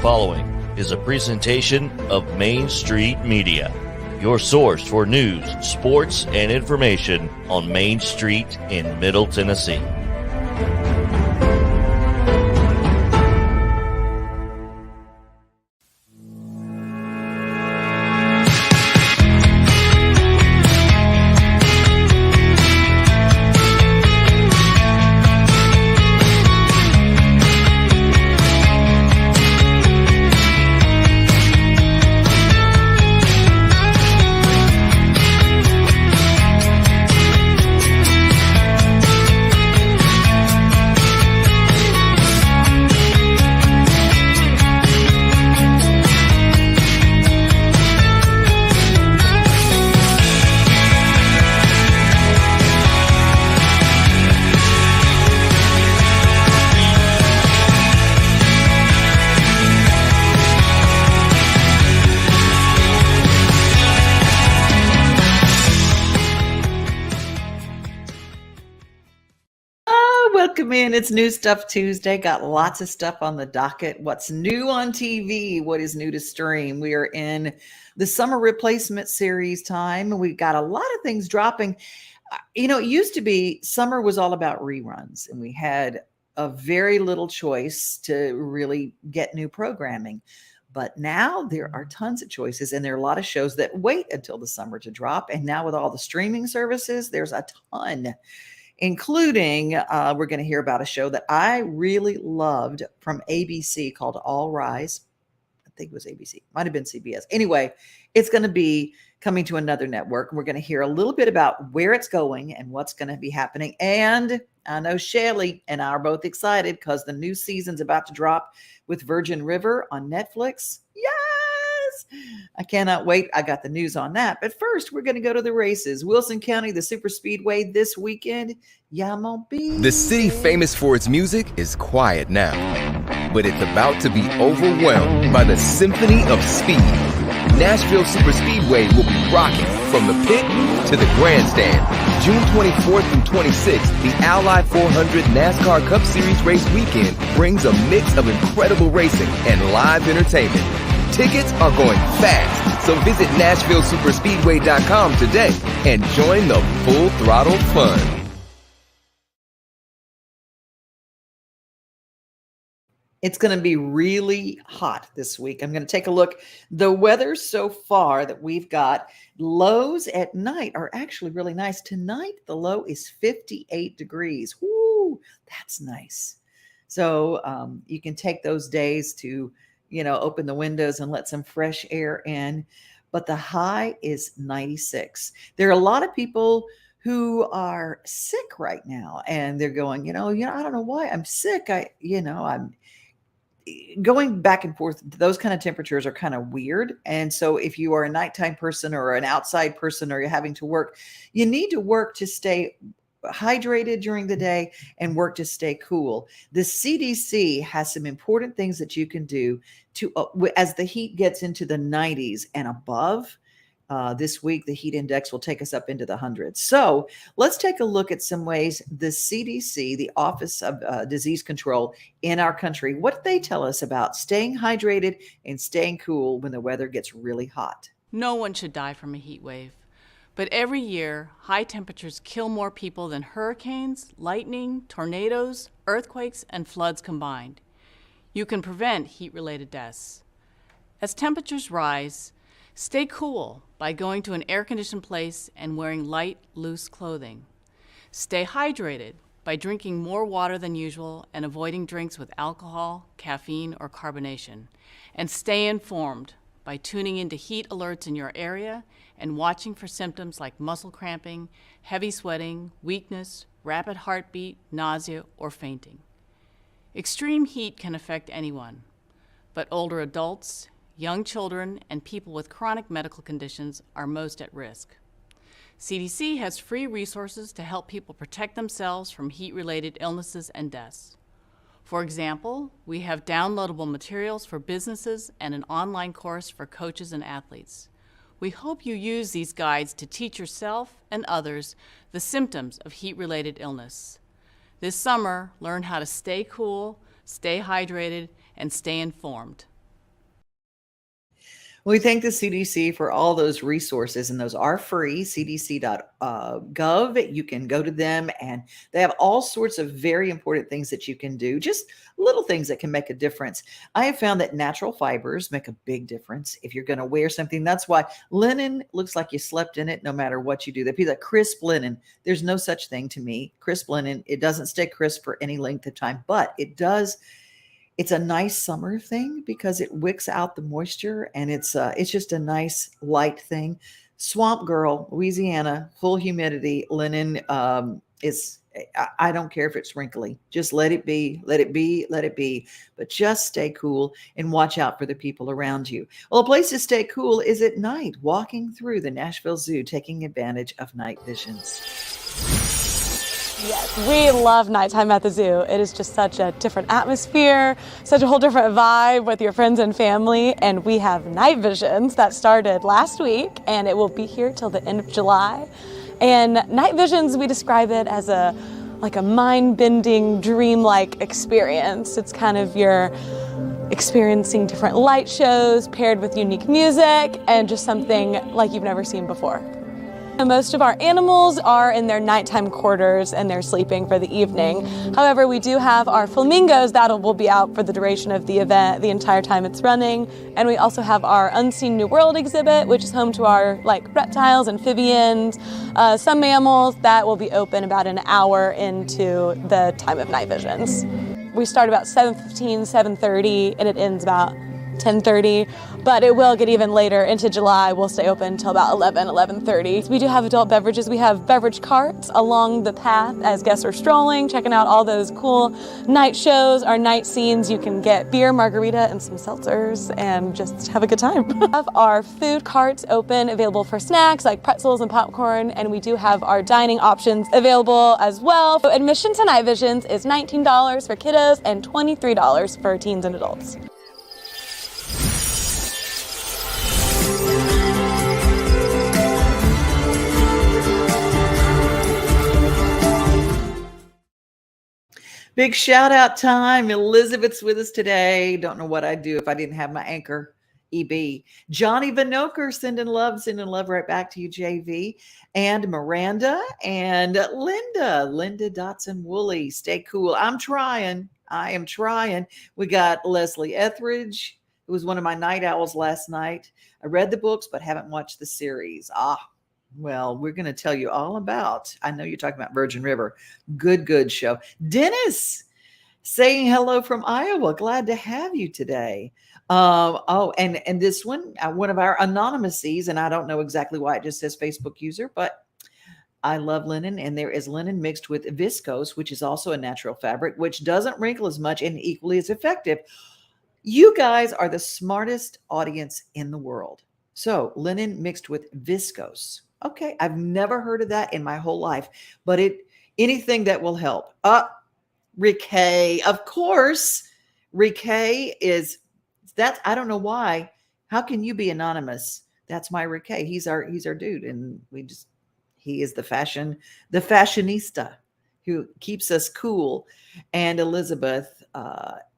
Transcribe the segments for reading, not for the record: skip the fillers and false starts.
following is a presentation of Main Street Media, your source for news, sports, and information on Main Street in Middle Tennessee. Welcome in. It's New Stuff Tuesday. Got lots of stuff on the docket. What's new on TV? What is new to stream? We are in the summer replacement series time. We got a lot of things dropping. It used to be summer was all about reruns, and we had a very little choice to really get new programming. But now there are tons of choices, and there are a lot of shows that wait until the summer to drop. And now with all the streaming services, there's a ton, including we're going to hear about a show that I really loved from ABC called All Rise. I think it was ABC. Might have been CBS. Anyway, it's going to be coming to another network. We're going to hear a little bit about where it's going and what's going to be happening. And I know Shelly and I are both excited because the new season's about to drop with Virgin River on Netflix. Yes! I cannot wait. I got the news on that. But first, we're going to go to the races. Wilson County, the Super Speedway this weekend. The city famous for its music is quiet now, but it's about to be overwhelmed by the symphony of speed. Nashville Super Speedway will be rocking from the pit to the grandstand. June 24th through 26th, the Ally 400 NASCAR Cup Series race weekend brings a mix of incredible racing and live entertainment. Tickets are going fast, so visit NashvilleSuperspeedway.com today and join the full throttle fun. It's going to be really hot this week. I'm going to take a look. The weather so far that we've got, lows at night are actually really nice. Tonight, the low is 58 degrees. Woo, that's nice. So you can take those days to, open the windows and let some fresh air in. But the high is 96. There are a lot of people who are sick right now, and they're going, I don't know why I'm sick. I'm going back and forth. Those kind of temperatures are kind of weird. And so if you are a nighttime person or an outside person, or you're having to work, you need to work to stay hydrated during the day and work to stay cool. The CDC has some important things that you can do to, as the heat gets into the 90s and above. This week, the heat index will take us up into the hundreds. So let's take a look at some ways the CDC, the Office of Disease Control in our country, what they tell us about staying hydrated and staying cool when the weather gets really hot. No one should die from a heat wave. But every year, high temperatures kill more people than hurricanes, lightning, tornadoes, earthquakes, and floods combined. You can prevent heat-related deaths. As temperatures rise, stay cool by going to an air-conditioned place and wearing light, loose clothing. Stay hydrated by drinking more water than usual and avoiding drinks with alcohol, caffeine, or carbonation. And stay informed by tuning into heat alerts in your area and watching for symptoms like muscle cramping, heavy sweating, weakness, rapid heartbeat, nausea, or fainting. Extreme heat can affect anyone, but older adults, young children, and people with chronic medical conditions are most at risk. CDC has free resources to help people protect themselves from heat-related illnesses and deaths. For example, we have downloadable materials for businesses and an online course for coaches and athletes. We hope you use these guides to teach yourself and others the symptoms of heat-related illness. This summer, learn how to stay cool, stay hydrated, and stay informed. We thank the CDC for all those resources, and those are free, cdc.gov. You can go to them, and they have all sorts of very important things that you can do, just little things that can make a difference. I have found that natural fibers make a big difference if you're going to wear something. That's why linen looks like you slept in it no matter what you do. That'd be like crisp linen. There's no such thing to me. Crisp linen, it doesn't stay crisp for any length of time, but it does. It's a nice summer thing because it wicks out the moisture, and it's just a nice light thing. Swamp Girl, Louisiana, full humidity linen is. I don't care if it's wrinkly. Just let it be, let it be, let it be. But just stay cool and watch out for the people around you. Well, a place to stay cool is at night, walking through the Nashville Zoo, taking advantage of night visions. Yes, we love nighttime at the zoo. It is just such a different atmosphere, such a whole different vibe with your friends and family. And we have night visions that started last week, and it will be here till the end of July. And night visions, we describe it as a mind-bending, dream-like experience. It's kind of you're experiencing different light shows paired with unique music and just something like you've never seen before. Most of our animals are in their nighttime quarters and they're sleeping for the evening. However, we do have our flamingos that will be out for the duration of the event, the entire time it's running. And we also have our Unseen New World exhibit, which is home to our reptiles, amphibians, some mammals that will be open about an hour into the time of night visions. We start about 7:15, 7:30, and it ends about 10:30, but it will get even later into July. We'll stay open until about 11:30. We do have adult beverages. We have beverage carts along the path as guests are strolling, checking out all those cool night shows, our night scenes. You can get beer, margarita, and some seltzers and just have a good time. We have our food carts open, available for snacks like pretzels and popcorn, and we do have our dining options available as well. So admission to Night Visions is $19 for kiddos and $23 for teens and adults. Big shout out time. Elizabeth's with us today. Don't know what I'd do if I didn't have my anchor, EB. Johnny Vanoker sending love right back to you, JV. And Miranda and Linda Dotson Woolley. Stay cool. I am trying. We got Leslie Etheridge, who was one of my night owls last night. I read the books, but haven't watched the series. Well, we're going to tell you all about, I know you're talking about Virgin River. Good show. Dennis saying hello from Iowa. Glad to have you today. And this one of our anonymouses, and I don't know exactly why it just says Facebook user, but I love linen, and there is linen mixed with viscose, which is also a natural fabric, which doesn't wrinkle as much and equally as effective. You guys are the smartest audience in the world. So linen mixed with viscose. Okay, I've never heard of that in my whole life, but anything that will help. Riquet, of course. Riquet is that. I don't know why. How can you be anonymous? That's my Riquet. He's our dude, and he is the fashionista who keeps us cool. And Elizabeth,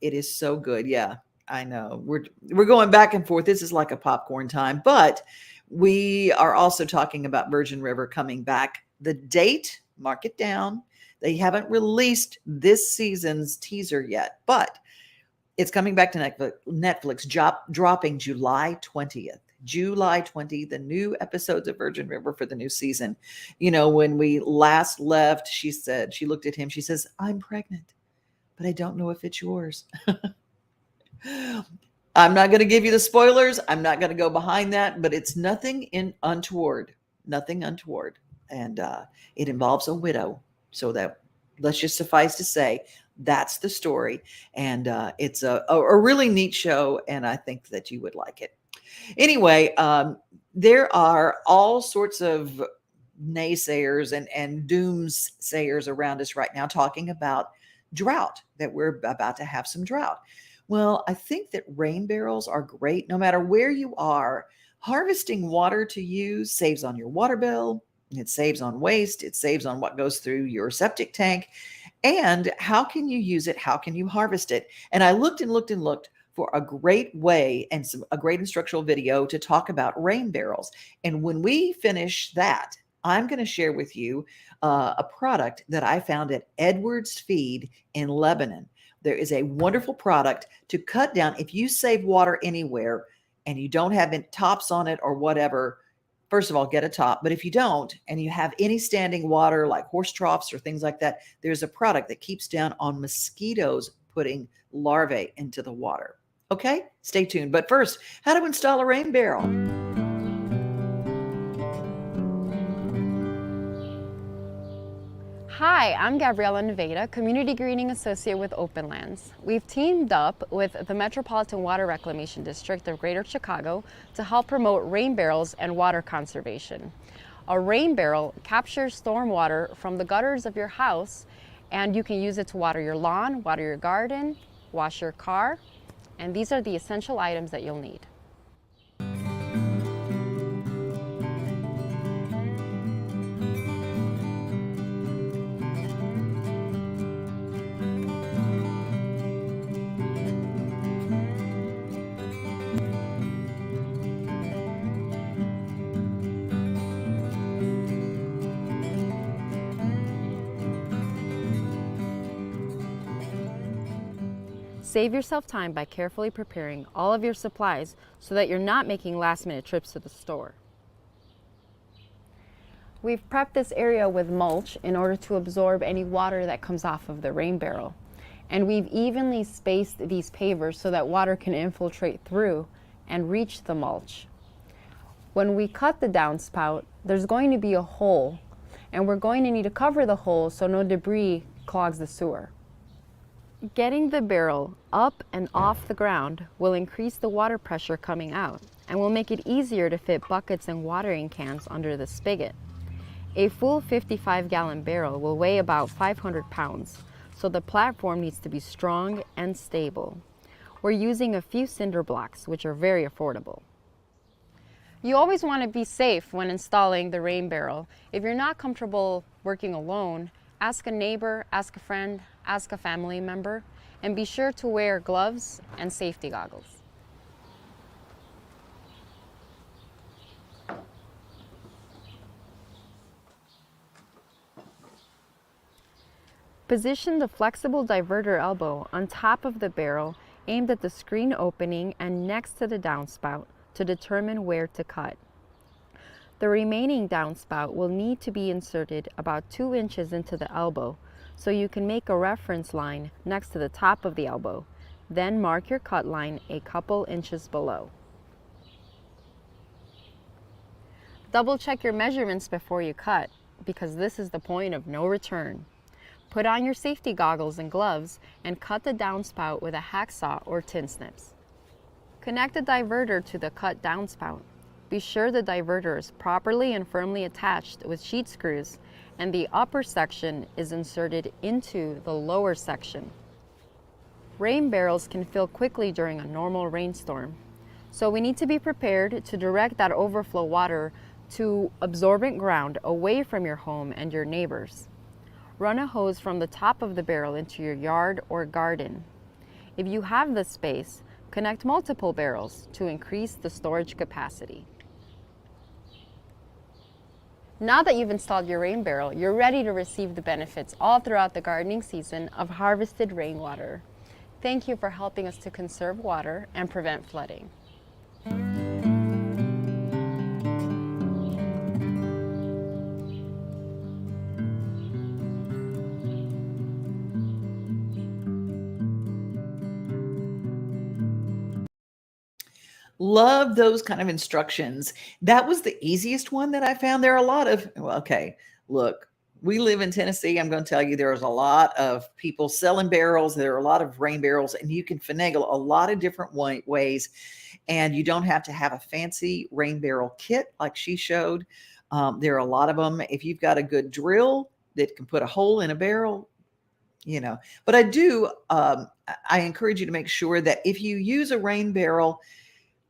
it is so good. Yeah, I know. We're going back and forth. This is like a popcorn time, but we are also talking about Virgin River coming back. The date, mark it down. They haven't released this season's teaser yet, but it's coming back to Netflix, dropping July 20th. July 20, the new episodes of Virgin River for the new season. You know, when we last left, she looked at him, she says, "I'm pregnant, but I don't know if it's yours." I'm not going to give you the spoilers. I'm not going to go behind that, but it's nothing untoward. And it involves a widow. So that, let's just suffice to say, that's the story. And it's a really neat show, and I think that you would like it. Anyway, there are all sorts of naysayers and doomsayers around us right now talking about drought, that we're about to have some drought. Well, I think that rain barrels are great no matter where you are. Harvesting water to use saves on your water bill. It saves on waste. It saves on what goes through your septic tank. And how can you use it? How can you harvest it? And I looked for a great way and a great instructional video to talk about rain barrels. And when we finish that, I'm going to share with you a product that I found at Edwards Feed in Lebanon. There is a wonderful product to cut down. If you save water anywhere and you don't have any tops on it or whatever, first of all, get a top. But if you don't, and you have any standing water like horse troughs or things like that, there's a product that keeps down on mosquitoes putting larvae into the water. Okay, stay tuned. But first, how to install a rain barrel. Hi, I'm Gabriela Nevada, Community Greening Associate with Openlands. We've teamed up with the Metropolitan Water Reclamation District of Greater Chicago to help promote rain barrels and water conservation. A rain barrel captures storm water from the gutters of your house, and you can use it to water your lawn, water your garden, wash your car, and these are the essential items that you'll need. Save yourself time by carefully preparing all of your supplies so that you're not making last-minute trips to the store. We've prepped this area with mulch in order to absorb any water that comes off of the rain barrel. And we've evenly spaced these pavers so that water can infiltrate through and reach the mulch. When we cut the downspout, there's going to be a hole, and we're going to need to cover the hole so no debris clogs the sewer. Getting the barrel up and off the ground will increase the water pressure coming out and will make it easier to fit buckets and watering cans under the spigot. A full 55-gallon barrel will weigh about 500 pounds, so the platform needs to be strong and stable. We're using a few cinder blocks, which are very affordable. You always want to be safe when installing the rain barrel. If you're not comfortable working alone, ask a neighbor, ask a friend, ask a family member, and be sure to wear gloves and safety goggles. Position the flexible diverter elbow on top of the barrel aimed at the screen opening and next to the downspout to determine where to cut. The remaining downspout will need to be inserted about 2 inches into the elbow, so you can make a reference line next to the top of the elbow. Then mark your cut line a couple inches below. Double check your measurements before you cut, because this is the point of no return. Put on your safety goggles and gloves and cut the downspout with a hacksaw or tin snips. Connect the diverter to the cut downspout. Be sure the diverter is properly and firmly attached with sheet screws and the upper section is inserted into the lower section. Rain barrels can fill quickly during a normal rainstorm, so we need to be prepared to direct that overflow water to absorbent ground away from your home and your neighbors. Run a hose from the top of the barrel into your yard or garden. If you have the space, connect multiple barrels to increase the storage capacity. Now that you've installed your rain barrel, you're ready to receive the benefits all throughout the gardening season of harvested rainwater. Thank you for helping us to conserve water and prevent flooding. Love those kind of instructions. That was the easiest one that I found. There are a lot of, well, okay, look, we live in Tennessee. I'm going to tell you there's a lot of people selling barrels. There are a lot of rain barrels, and you can finagle a lot of different ways. And you don't have to have a fancy rain barrel kit like she showed. There are a lot of them. If you've got a good drill that can put a hole in a barrel, you know. But I encourage you to make sure that if you use a rain barrel,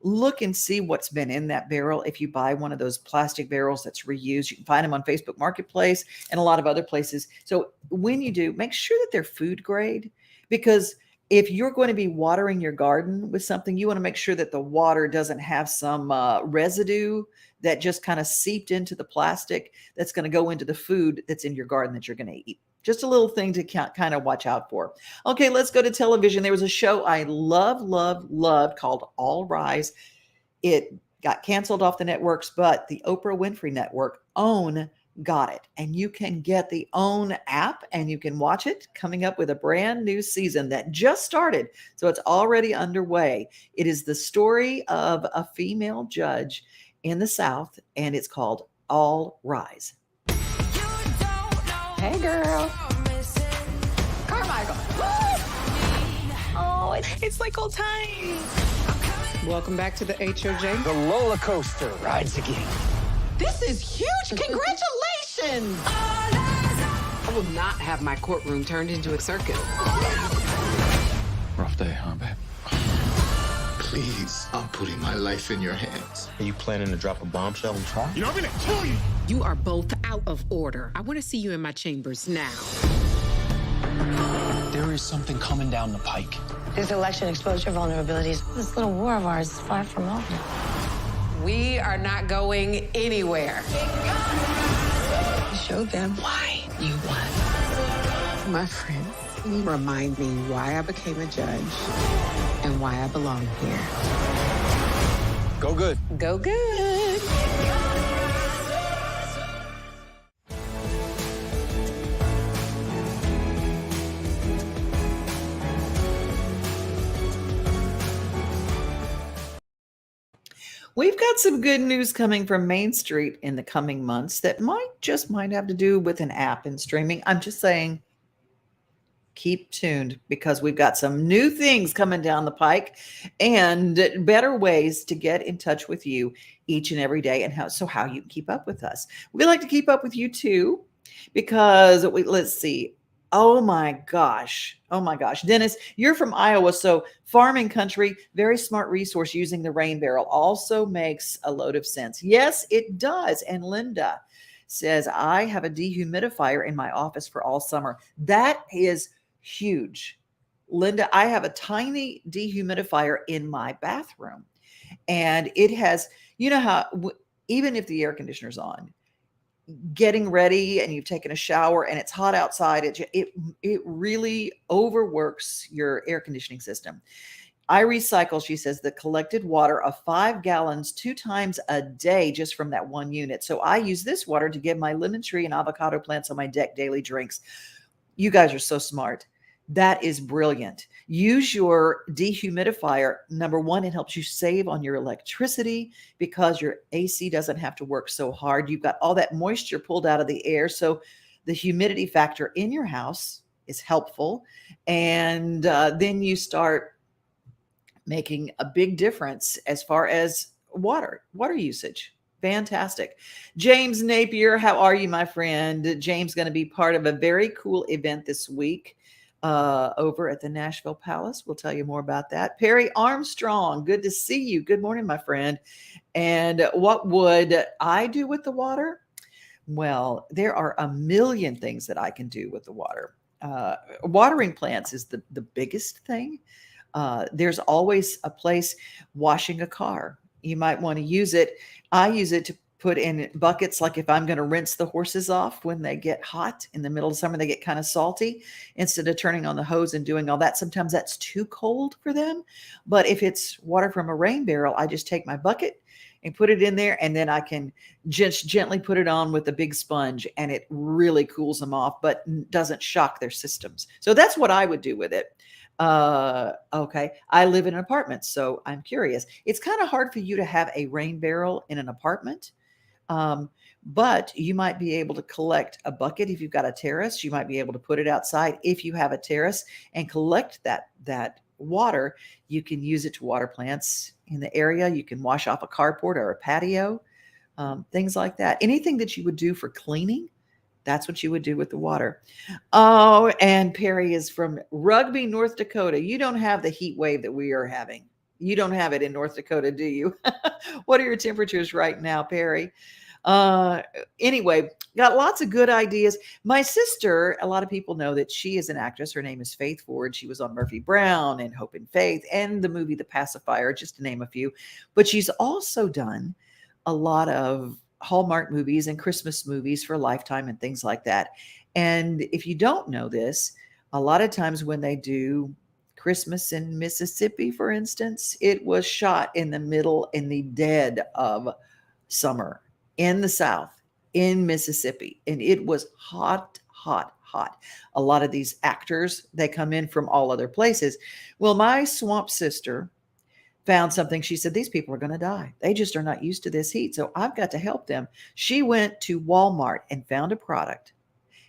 look and see what's been in that barrel. If you buy one of those plastic barrels that's reused, you can find them on Facebook Marketplace and a lot of other places. So when you do, make sure that they're food grade, because if you're going to be watering your garden with something, you want to make sure that the water doesn't have some residue that just kind of seeped into the plastic that's going to go into the food that's in your garden that you're going to eat. Just a little thing to kind of watch out for. Okay, let's go to television. There was a show I loved called All Rise. It got canceled off the networks, but the Oprah Winfrey Network, OWN, got it. And you can get the OWN app and you can watch it, coming up with a brand new season that just started. So it's already underway. It is the story of a female judge in the South, and it's called All Rise. Hey, girl. Carmichael. Oh, it's like old times. Welcome back to the HOJ. The roller coaster rides again. This is huge. Congratulations. I will not have my courtroom turned into a circus. Rough day, huh, babe? Please, I'm putting my life in your hands. Are you planning to drop a bombshell and try? You know, I'm gonna kill you. You are both out of order. I want to see you in my chambers now. There is something coming down the pike. These election exposure vulnerabilities. This little war of ours is far from over. We are not going anywhere. Show them why you won. My friends, remind me why I became a judge and why I belong here. Go good. Go good. We've got some good news coming from Main Street in the coming months that might have to do with an app and streaming. I'm just saying, keep tuned because we've got some new things coming down the pike and better ways to get in touch with you each and every day, and how you can keep up with us. We like to keep up with you too, because let's see. Oh my gosh. Dennis, you're from Iowa. So farming country, very smart resource using the rain barrel also makes a load of sense. Yes, it does. And Linda says, I have a dehumidifier in my office for all summer. That is huge. Linda, I have a tiny dehumidifier in my bathroom, and it has, you know how, even if the air conditioner's on, getting ready and you've taken a shower and it's hot outside, it really overworks your air conditioning system. I recycle, she says, the collected water of 5 gallons 2 times a day just from that one unit. So I use this water to give my lemon tree and avocado plants on my deck daily drinks. You guys are so smart. That is brilliant. Use your dehumidifier. Number one, it helps you save on your electricity because your AC doesn't have to work so hard. You've got all that moisture pulled out of the air. So the humidity factor in your house is helpful. And then you start making a big difference as far as water usage. Fantastic. James Napier, how are you, my friend? James going to be part of a very cool event this week over at the Nashville Palace. We'll tell you more about that. Perry Armstrong, good to see you. Good morning, my friend. And what would I do with the water? Well, there are a million things that I can do with the water. Watering plants is the biggest thing. There's always a place. Washing a car, you might want to use it. I use it to put in buckets, like if I'm going to rinse the horses off when they get hot in the middle of summer, they get kind of salty. Instead of turning on the hose and doing all that, sometimes that's too cold for them. But if it's water from a rain barrel, I just take my bucket and put it in there, and then I can just gently put it on with a big sponge, and it really cools them off, but doesn't shock their systems. So that's what I would do with it. Okay. I live in an apartment, so I'm curious. It's kind of hard for you to have a rain barrel in an apartment. But you might be able to collect a bucket. If you've got a terrace, you might be able to put it outside if you have a terrace and collect that water. You can use it to water plants in the area. You can wash off a carport or a patio, things like that. Anything that you would do for cleaning, that's what you would do with the water. Oh, and Perry is from Rugby, North Dakota. You don't have the heat wave that we are having. You don't have it in North Dakota, do you? What are your temperatures right now, Perry? Uh, anyway, got lots of good ideas. My sister, a lot of people know that she is an actress. Her name is Faith Ford. She was on Murphy Brown and Hope and Faith and the movie The Pacifier, just to name a few. But she's also done a lot of Hallmark movies and Christmas movies for Lifetime and things like that. And if you don't know this, a lot of times when they do Christmas in Mississippi, for instance, it was shot in the dead of summer in the South, in Mississippi. And it was hot, hot, hot. A lot of these actors, they come in from all other places. Well, my swamp sister found something. She said, these people are going to die. They just are not used to this heat. So I've got to help them. She went to Walmart and found a product.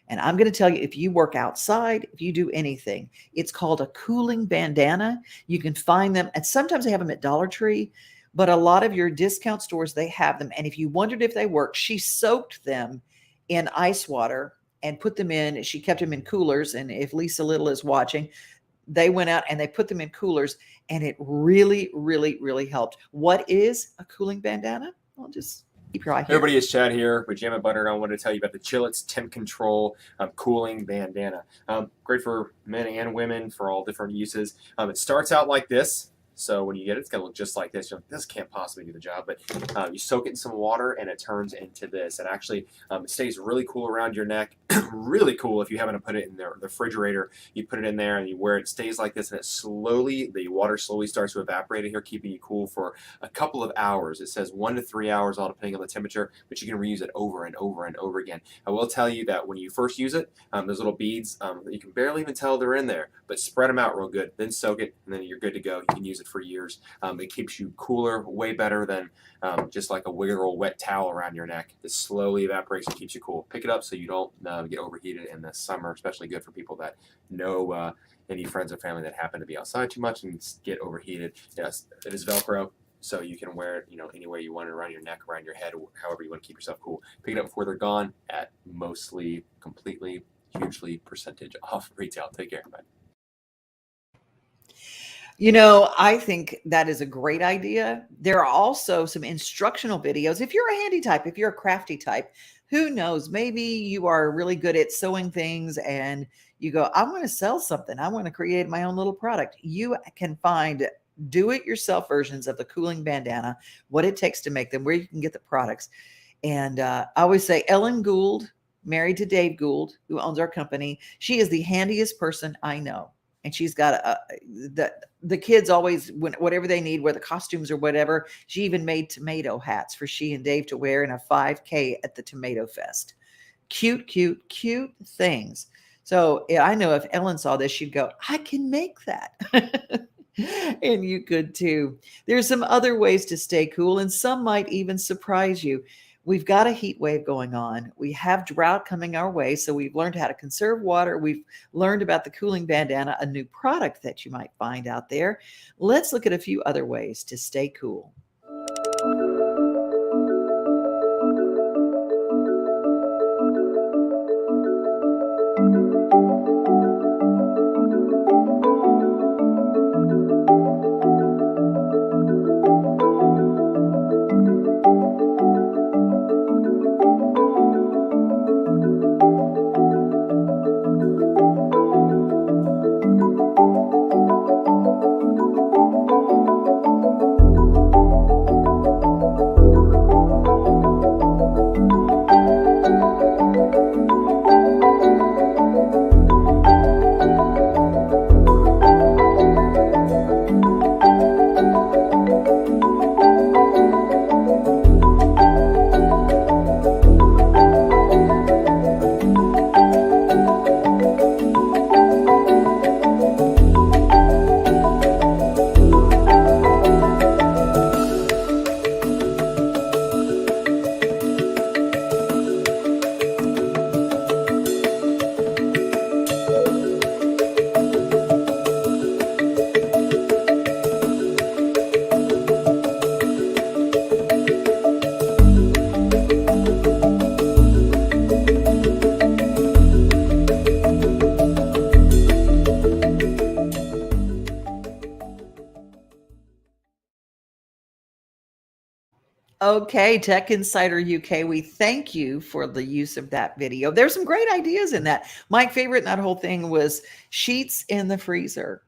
And I'm going to tell you, if you work outside, if you do anything, it's called a cooling bandana. You can find them, and sometimes they have them at Dollar Tree, but a lot of your discount stores, they have them. And if you wondered if they work, she soaked them in ice water and put them in. She kept them in coolers. And if Lisa Little is watching, they went out and they put them in coolers, and it really, really, really helped. What is a cooling bandana? I'll just keep your eye here. Everybody, it's Chad here with Jam and Butter. I wanted to tell you about the Chillets Temp Control Cooling Bandana. Great for men and women for all different uses. It starts out like this. So when you get it, it's going to look just like this. You're like, this can't possibly do the job. But you soak it in some water, and it turns into this. And actually, it stays really cool around your neck. Really cool if you happen to put it in the refrigerator. You put it in there, and you wear it. It stays like this, and the water slowly starts to evaporate in here, keeping you cool for a couple of hours. It says 1 to 3 hours, all depending on the temperature, but you can reuse it over and over and over again. I will tell you that when you first use it, those little beads, you can barely even tell they're in there, but spread them out real good. Then soak it, and then you're good to go. You can use it for years. It keeps you cooler, way better than just like a literal wet towel around your neck. This slowly evaporates and keeps you cool. Pick it up so you don't get overheated in the summer, especially good for people that know any friends or family that happen to be outside too much and get overheated. Yes, it is Velcro, so you can wear it, anywhere you want it, around your neck, around your head, however you want to keep yourself cool. Pick it up before they're gone at mostly, completely, hugely percentage off retail. Take care, everybody. I think that is a great idea. There are also some instructional videos. If you're a handy type, if you're a crafty type, who knows, maybe you are really good at sewing things and you go, I want to sell something. I want to create my own little product. You can find do-it-yourself versions of the cooling bandana, what it takes to make them, where you can get the products. And I always say Ellen Gould, married to Dave Gould, who owns our company, she is the handiest person I know. And she's got the kids always, whatever they need, wear the costumes or whatever. She even made tomato hats for she and Dave to wear in a 5K at the Tomato Fest. Cute, cute, cute things. So I know if Ellen saw this, she'd go, I can make that. And you could too. There's some other ways to stay cool, and some might even surprise you. We've got a heat wave going on. We have drought coming our way. So we've learned how to conserve water. We've learned about the cooling bandana, a new product that you might find out there. Let's look at a few other ways to stay cool. Okay, Tech Insider UK, we thank you for the use of that video. There's some great ideas in that. My favorite in that whole thing was sheets in the freezer.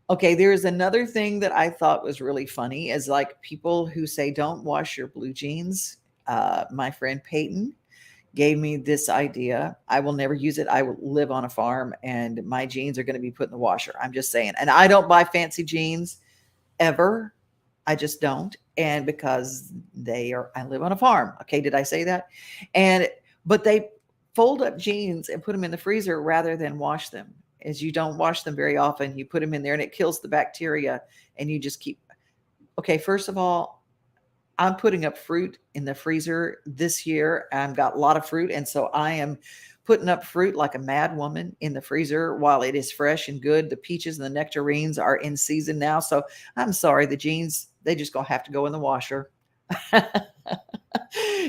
Okay, there's another thing that I thought was really funny is like people who say don't wash your blue jeans. My friend Peyton gave me this idea. I will never use it. I will live on a farm and my jeans are going to be put in the washer. I'm just saying. And I don't buy fancy jeans ever. I just don't. And because I live on a farm. Okay. Did I say that? But they fold up jeans and put them in the freezer rather than wash them. As you don't wash them very often, you put them in there and it kills the bacteria and you just keep. Okay. First of all, I'm putting up fruit in the freezer this year. I've got a lot of fruit. And so I am putting up fruit like a mad woman in the freezer while it is fresh and good. The peaches and the nectarines are in season now. So I'm sorry, the jeans, they just gonna have to go in the washer.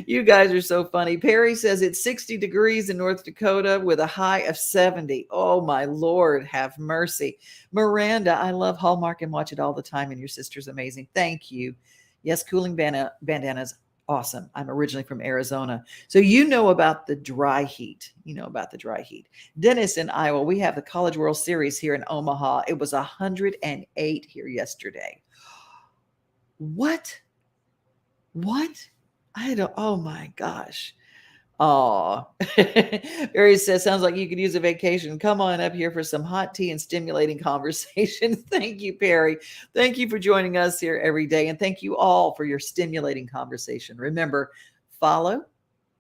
You guys are so funny. Perry says it's 60 degrees in North Dakota with a high of 70. Oh my Lord, have mercy. Miranda, I love Hallmark and watch it all the time. And your sister's amazing. Thank you. Yes, cooling bandanas. Awesome. I'm originally from Arizona. So you know about the dry heat. Dennis in Iowa, we have the College World Series here in Omaha. It was 108 here yesterday. What? Oh my gosh. Oh, Barry says, sounds like you could use a vacation. Come on up here for some hot tea and stimulating conversation. Thank you, Perry. Thank you for joining us here every day. And thank you all for your stimulating conversation. Remember, follow,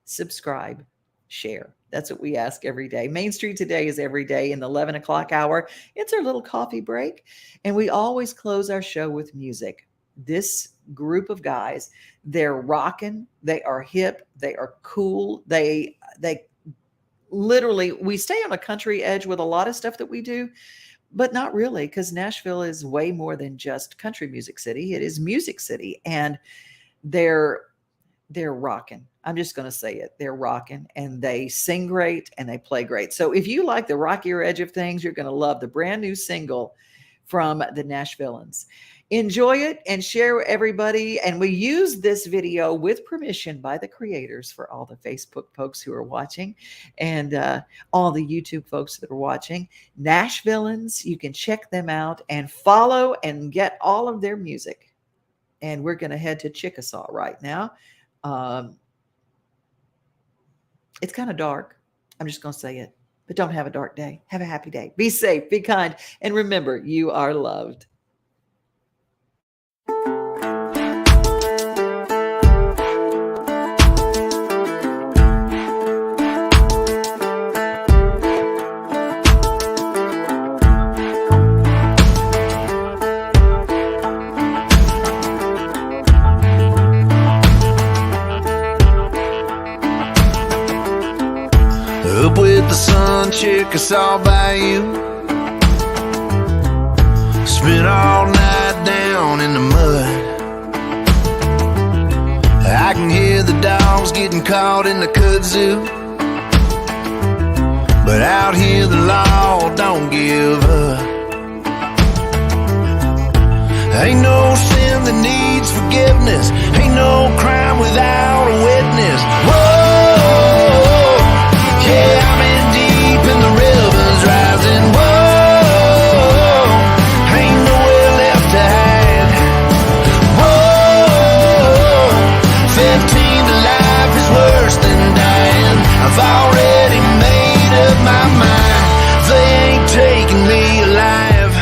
subscribe, share. That's what we ask every day. Main Street Today is every day in the 11 o'clock hour. It's our little coffee break. And we always close our show with music. This group of guys, they're rocking, they are hip, they are cool. They literally, we stay on a country edge with a lot of stuff that we do, but not really, because Nashville is way more than just country music city. It is music city, and they're rocking. I'm just going to say it. They're rocking, and they sing great and they play great. So if you like the rockier edge of things, you're going to love the brand new single from the Nashvillains. Enjoy it and share everybody. And we use this video with permission by the creators for all the Facebook folks who are watching and all the YouTube folks that are watching. Nashvillains, you can check them out and follow and get all of their music. And we're going to head to Chickasaw right now. It's kind of dark. I'm just going to say it. But don't have a dark day. Have a happy day. Be safe, be kind, and remember, you are loved. Up with the sun, Chickasaw Bayou. Spent all night down in the mud. I can hear the dogs getting caught in the kudzu, but out here the law don't give up. Ain't no sin that needs forgiveness. Ain't no crime without a witness. Whoa, yeah, I'm in deep and the river's rising. Whoa, ain't nowhere left to hide. Whoa, 15 to life is worse than dying. I've already made up my mind. They ain't taking me alive.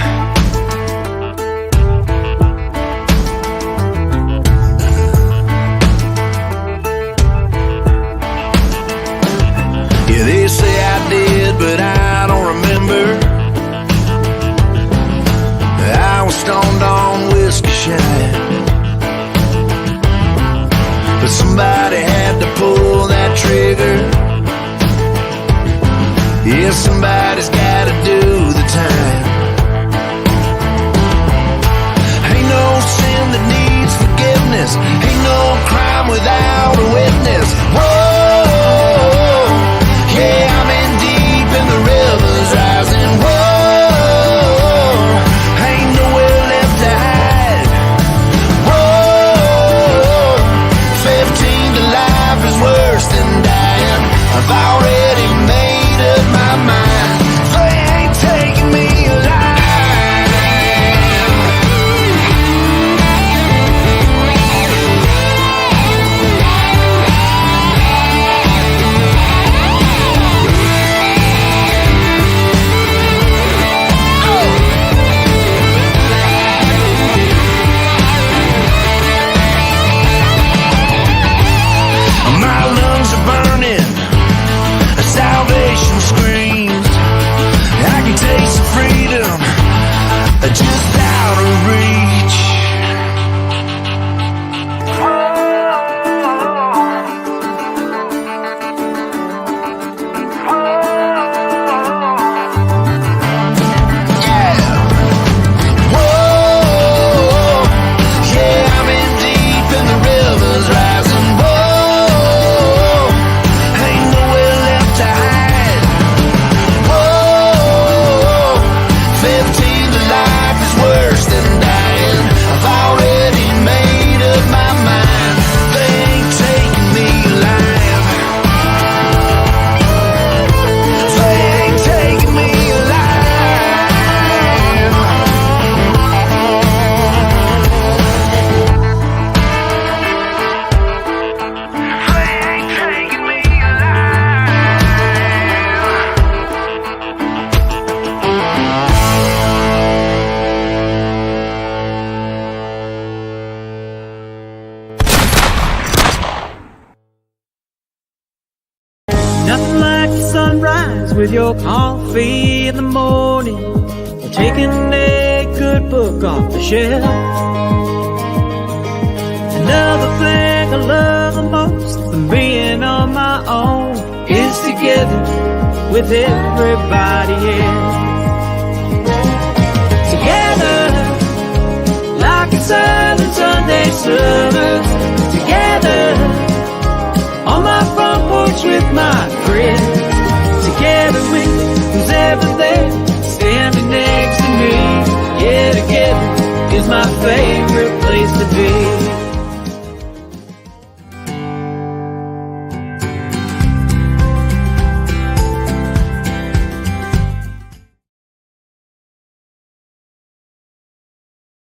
your coffee in the morning, or taking a good book off the shelf. Another thing I love the most than being on my own is together with everybody else.